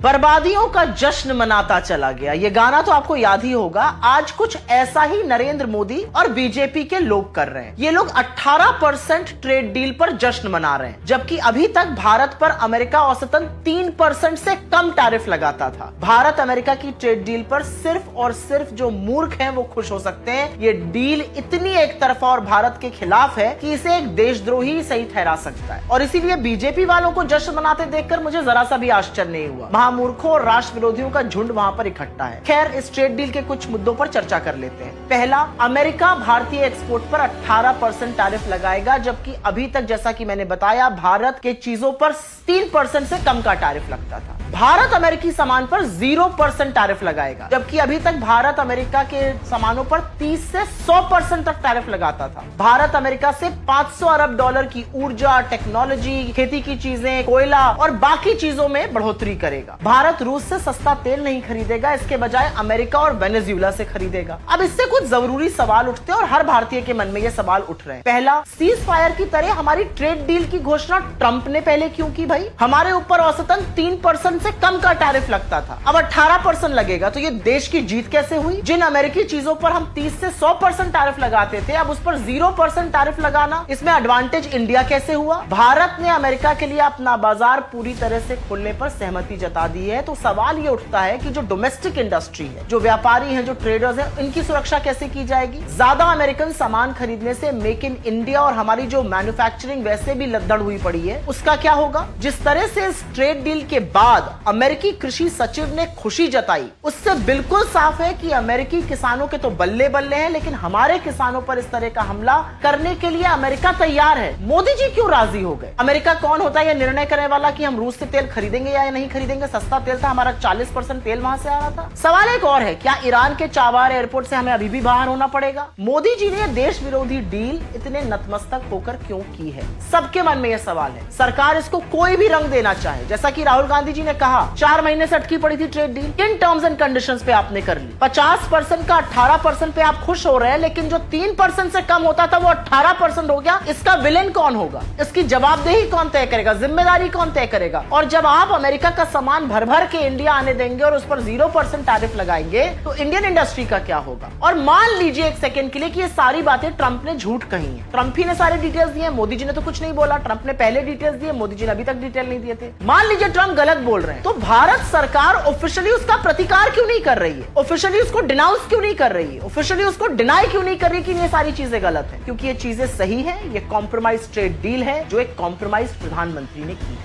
बर्बादियों का जश्न मनाता चला गया, ये गाना तो आपको याद ही होगा। आज कुछ ऐसा ही नरेंद्र मोदी और बीजेपी के लोग कर रहे हैं। ये लोग 18% ट्रेड डील पर जश्न मना रहे हैं, जबकि अभी तक भारत पर अमेरिका औसतन 3% से कम टैरिफ लगाता था। भारत अमेरिका की ट्रेड डील पर सिर्फ और सिर्फ जो मूर्ख हैं वो खुश हो सकते हैं। ये डील इतनी एक तरफा और भारत के खिलाफ है कि इसे एक देशद्रोही सही ठहरा सकता है, और इसीलिए बीजेपी वालों को जश्न मनाते देखकर मुझे जरा सा भी आश्चर्य नहीं हुआ। मूर्खों और राष्ट्र विरोधियों का झुंड वहां पर इकट्ठा है। खैर, इस ट्रेड डील के कुछ मुद्दों पर चर्चा कर लेते हैं। पहला, अमेरिका भारतीय एक्सपोर्ट पर 18% टैरिफ लगाएगा, जबकि अभी तक जैसा कि मैंने बताया भारत के चीजों पर 3% से कम का टैरिफ लगता था। भारत अमेरिकी सामान पर 0% टैरिफ लगाएगा, जबकि अभी तक भारत अमेरिका के सामानों पर 30 से 100% तक टैरिफ लगाता था। भारत अमेरिका से $500 अरब की ऊर्जा, टेक्नोलॉजी, खेती की चीजें, कोयला और बाकी चीजों में बढ़ोतरी करेगा। भारत रूस से सस्ता तेल नहीं खरीदेगा, इसके बजाय अमेरिका और वेनेजुएला से खरीदेगा। अब इससे कुछ जरूरी सवाल उठते हैं और हर भारतीय के मन में ये सवाल उठ रहे हैं। पहला, सीज फायर की तरह हमारी ट्रेड डील की घोषणा ट्रंप ने पहले क्यों की भाई? हमारे ऊपर औसतन 3% से कम का टैरिफ लगता था, अब 18% लगेगा, तो ये देश की जीत कैसे हुई? जिन अमेरिकी चीजों पर हम 30 से 100% टैरिफ लगाते थे, अब उस पर 0% टैरिफ लगाना, इसमें एडवांटेज इंडिया कैसे हुआ? भारत ने अमेरिका के लिए अपना बाजार पूरी तरह से खोलने पर सहमति जता दी है, तो सवाल ये उठता है कि जो डोमेस्टिक इंडस्ट्री है, जो व्यापारी हैं, जो ट्रेडर्स हैं, इनकी सुरक्षा कैसे की जाएगी? ज्यादा अमेरिकन सामान खरीदने से मेक इन इंडिया और हमारी जो मैन्युफैक्चरिंग वैसे भी लद्दड़ हुई पड़ी है, उसका क्या होगा? जिस तरह से इस ट्रेड डील के बाद अमेरिकी कृषि सचिव ने खुशी जताई, उससे बिल्कुल साफ है कि अमेरिकी किसानों के तो बल्ले बल्ले हैं, लेकिन हमारे किसानों पर इस तरह का हमला करने के लिए अमेरिका तैयार है। मोदी जी क्यों राजी हो गए? अमेरिका कौन होता है यह निर्णय करने वाला कि हम रूस से तेल खरीदेंगे या नहीं खरीदेंगे? सस्ता तेल था, हमारा 40% तेल वहां से आ रहा था। सवाल एक और है, क्या ईरान के चाबार एयरपोर्ट से हमें अभी भी बाहर होना पड़ेगा? मोदी जी ने देश विरोधी डील इतने नतमस्तक होकर क्यों की है? सबके मन में यह सवाल है। सरकार इसको कोई भी रंग देना चाहे, जैसा कि राहुल गांधी जी ने कहा 4 महीने से अटकी पड़ी थी ट्रेड डील, किन टर्म्स एंड कंडीशंस पे आपने कर ली? 50% का 18% पे आप खुश हो रहे हैं, लेकिन जो 3% से कम होता था वो 18% हो गया। इसका विलेन कौन होगा? इसकी जवाबदेही कौन तय करेगा? जिम्मेदारी कौन तय करेगा? और जब आप अमेरिका का सामान भर भर के इंडिया आने देंगे और उस पर 0% टैरिफ लगाएंगे, तो इंडियन इंडस्ट्री का क्या होगा? और मान लीजिए एक सेकंड के लिए कि ये सारी बातें ट्रंप ने झूठ कही है। ट्रंप ही ने सारे डिटेल्स दिए, मोदी जी ने तो कुछ नहीं बोला। ट्रंप ने पहले डिटेल्स दिए, मोदी जी ने अभी तक डिटेल नहीं दिए थे। मान लीजिए ट्रंप गलत बोल रहे हैं, तो भारत सरकार ऑफिशियली उसका प्रतिकार क्यों नहीं कर रही है? ऑफिशियली उसको डिनाउंस क्यों नहीं कर रही है? ऑफिशियली उसको डिनाई क्यों नहीं कर रही कि ये सारी चीजें गलत है? क्योंकि ये चीजें सही है। ये कॉम्प्रोमाइज ट्रेड डील है जो एक कॉम्प्रोमाइज प्रधानमंत्री ने की।